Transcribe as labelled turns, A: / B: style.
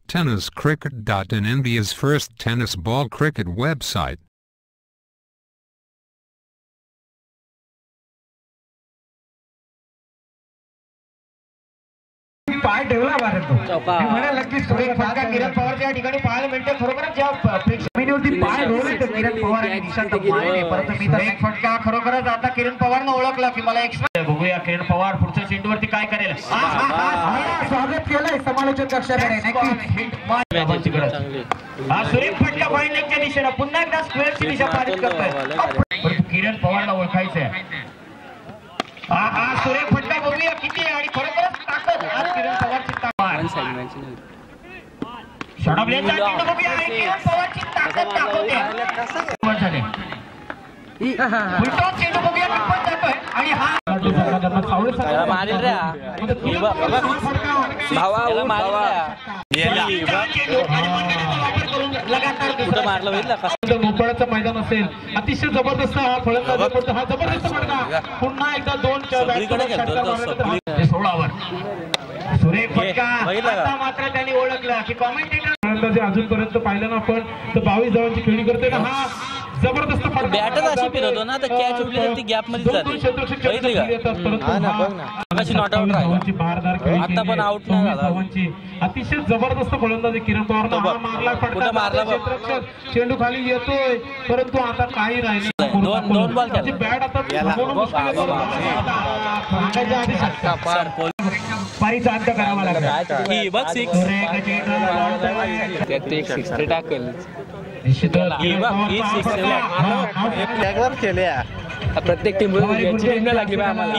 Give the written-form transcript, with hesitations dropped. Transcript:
A: TennisCricket.in, India's first tennis ball cricket website.
B: पाय ठेवला भारत तो म्हणाला की सुरेख फटका किरण पवार या ठिकाणी पाहायला मिळते. खरोखरच ज्या जमिनीवरती पाय रोवले तर किरण पवार यांनी दिशा मारली, परंतु मी तर एक फटका खरोखरच आता किरण पवारनं ओळखला की मला एक्स्ट्रा. बघूया किरण पवार पुढच्या चेंडूवरती काय करेल. स्वागत केलंय समालोचक कक्षाकडे. नक्की हा सुरेख फटका फायनलच्या दिशेने पुन्हा एकदा स्क्वेअरची दिशा पारित करतोय, परंतु किरण पवारला ओळखायचंय. हा सुरेख फटका बघूया किती आहे आणि खरोखरच ताकद आज किरण पवारची ताकद. षडबलेचा चेंडू बघूया आणि किरण पवारची ताकद दाखवते. उलटा चेंडू बघूया कितपत जातोय आणि हा मारेल रे भावा मोकळाचं मैदान असेल. अतिशय जबरदस्त हा फलंदाज पडतो. हा जबरदस्त फटका पुन्हा एकदा 16वर सुरेख फटका. आता मात्र त्यांनी ओळखलं की कॉमेंटेटर फलंदाजी अजूनपर्यंत पाहिलं ना आपण तर 22 धावांची खेळी करते ना. हा जबरदस्त फटका
C: बॅटच अशी फिरवतो ना तर कॅच उडली तर ती गॅप मध्ये जाते. बघितली का कशी नॉट आउट राहिली. आता पण आउट नाही झाला.
B: अतिशय जबरदस्त फलंदाजी किरण पवारनं मारला फटका. मारला चेंडू खाली येतोय परंतु आता काही राहिलं.
C: दोन बॉल खेळले.
B: बॅट आता पारीचा अंत करावा लागला.
C: बघ टाकेल प्रत्येक टीम लागली आम्हाला.